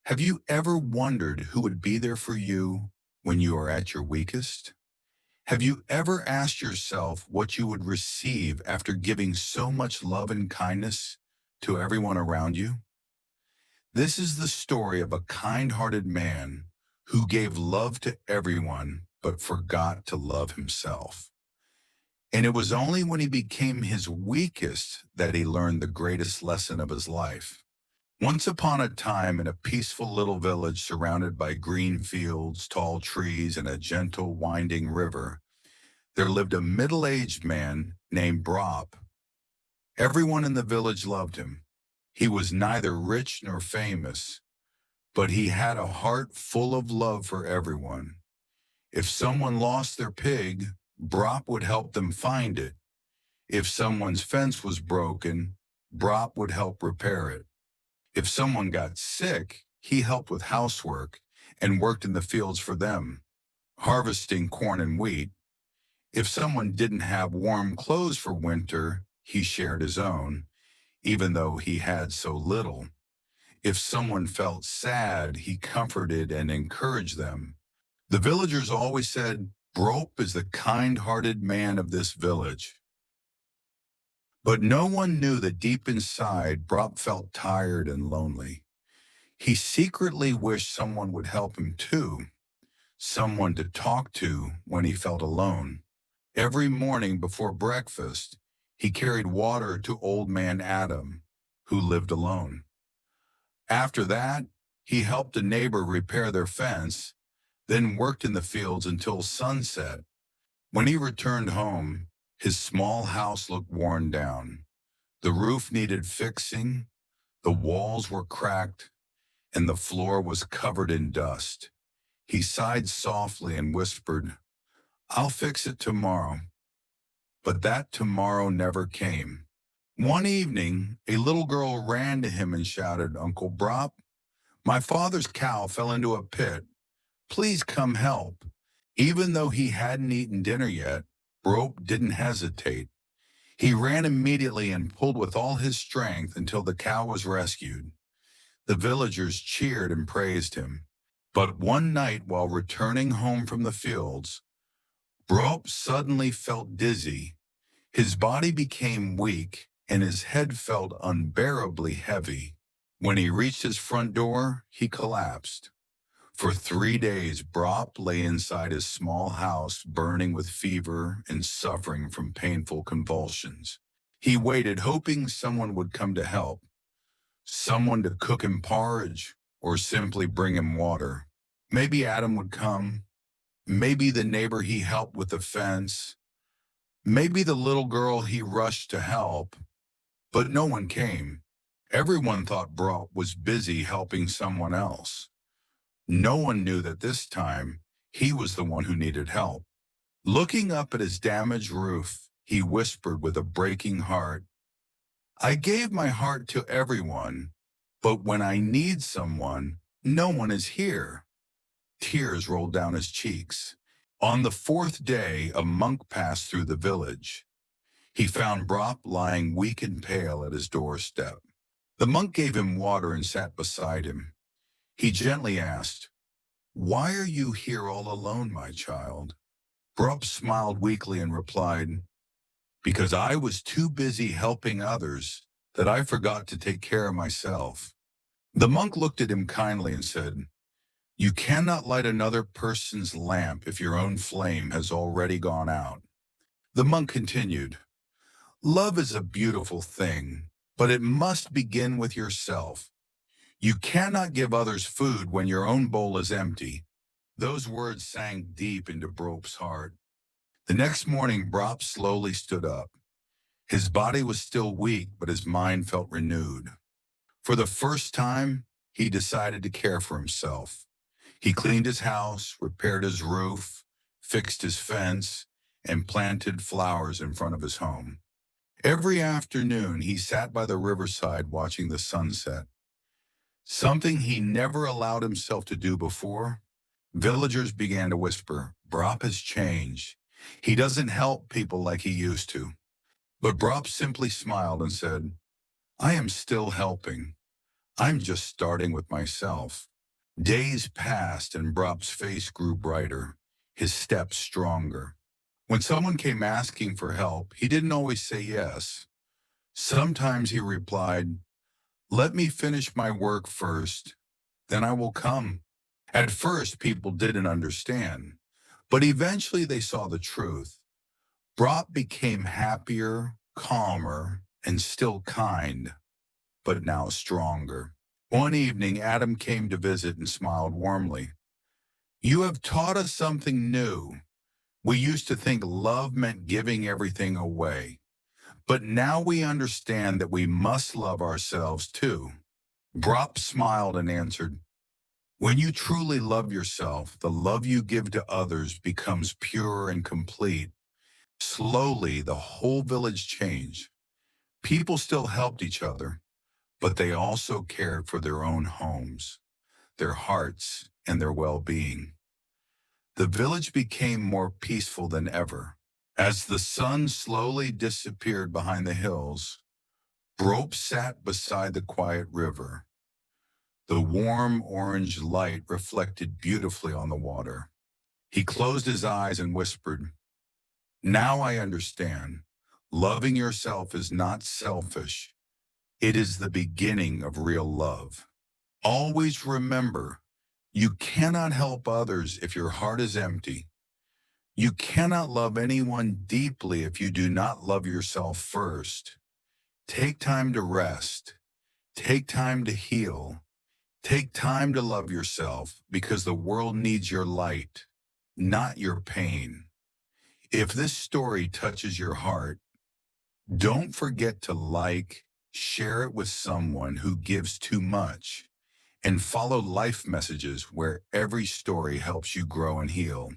Have you ever wondered who would be there for you when you are at your weakest? Have you ever asked yourself what you would receive after giving so much love and kindness to everyone around you? This is the story of a kind-hearted man who gave love to everyone but forgot to love himself. And it was only when he became his weakest that he learned the greatest lesson of his life. Once upon a time, in a peaceful little village surrounded by green fields, tall trees, and a gentle, winding river, there lived a middle-aged man named Brop. Everyone in the village loved him. He was neither rich nor famous, but he had a heart full of love for everyone. If someone lost their pig, Brop would help them find it. If someone's fence was broken, Brop would help repair it. If someone got sick, he helped with housework and worked in the fields for them, harvesting corn and wheat. If someone didn't have warm clothes for winter, he shared his own, even though he had so little. If someone felt sad, he comforted and encouraged them. The villagers always said, "Brop is the kind-hearted man of this village." But no one knew that deep inside, Brop felt tired and lonely. He secretly wished someone would help him too, someone to talk to when he felt alone. Every morning before breakfast, he carried water to old man Adam, who lived alone. After that, he helped a neighbor repair their fence, then worked in the fields until sunset. When he returned home, his small house looked worn down. The roof needed fixing, the walls were cracked, and the floor was covered in dust. He sighed softly and whispered, "I'll fix it tomorrow." But that tomorrow never came. One evening, a little girl ran to him and shouted, "Uncle Brop, my father's cow fell into a pit. Please come help." Even though he hadn't eaten dinner yet, Brop didn't hesitate. He ran immediately and pulled with all his strength until the cow was rescued. The villagers cheered and praised him. But one night while returning home from the fields, Brop suddenly felt dizzy. His body became weak and his head felt unbearably heavy. When he reached his front door, he collapsed. For 3 days, Brop lay inside his small house, burning with fever and suffering from painful convulsions. He waited, hoping someone would come to help, someone to cook him porridge or simply bring him water. Maybe Adam would come, maybe the neighbor he helped with the fence, maybe the little girl he rushed to help, but no one came. Everyone thought Brop was busy helping someone else. No one knew that this time he was the one who needed help. Looking up at his damaged roof, he whispered with a breaking heart, "I gave my heart to everyone, but when I need someone, no one is here." Tears rolled down his cheeks. On the fourth day, a monk passed through the village. He found Brop lying weak and pale at his doorstep. The monk gave him water and sat beside him. He gently asked, "Why are you here all alone, my child?" Brop smiled weakly and replied, "Because I was too busy helping others that I forgot to take care of myself." The monk looked at him kindly and said, "You cannot light another person's lamp if your own flame has already gone out." The monk continued, "Love is a beautiful thing, but it must begin with yourself. You cannot give others food when your own bowl is empty." Those words sank deep into Brop's heart. The next morning, Brop slowly stood up. His body was still weak, but his mind felt renewed. For the first time, he decided to care for himself. He cleaned his house, repaired his roof, fixed his fence, and planted flowers in front of his home. Every afternoon, he sat by the riverside watching the sunset, something he never allowed himself to do before. Villagers began to whisper, "Brop has changed. He doesn't help people like he used to." But Brop simply smiled and said, "I am still helping. I'm just starting with myself." Days passed and Brop's face grew brighter, his steps stronger. When someone came asking for help, he didn't always say yes. Sometimes he replied, "Let me finish my work first, then I will come." At first, people didn't understand, but eventually they saw the truth. Brop became happier, calmer, and still kind, but now stronger. One evening, Adam came to visit and smiled warmly. "You have taught us something new. We used to think love meant giving everything away, but now we understand that we must love ourselves too." Brop smiled and answered, "When you truly love yourself, the love you give to others becomes pure and complete." Slowly, the whole village changed. People still helped each other, but they also cared for their own homes, their hearts, and their well-being. The village became more peaceful than ever. As the sun slowly disappeared behind the hills, Brop sat beside the quiet river. The warm orange light reflected beautifully on the water. He closed his eyes and whispered, "Now I understand. Loving yourself is not selfish. It is the beginning of real love. Always remember, you cannot help others if your heart is empty. You cannot love anyone deeply if you do not love yourself first. Take time to rest. Take time to heal. Take time to love yourself because the world needs your light, not your pain." If this story touches your heart, don't forget to like, share it with someone who gives too much, and follow life messages where every story helps you grow and heal.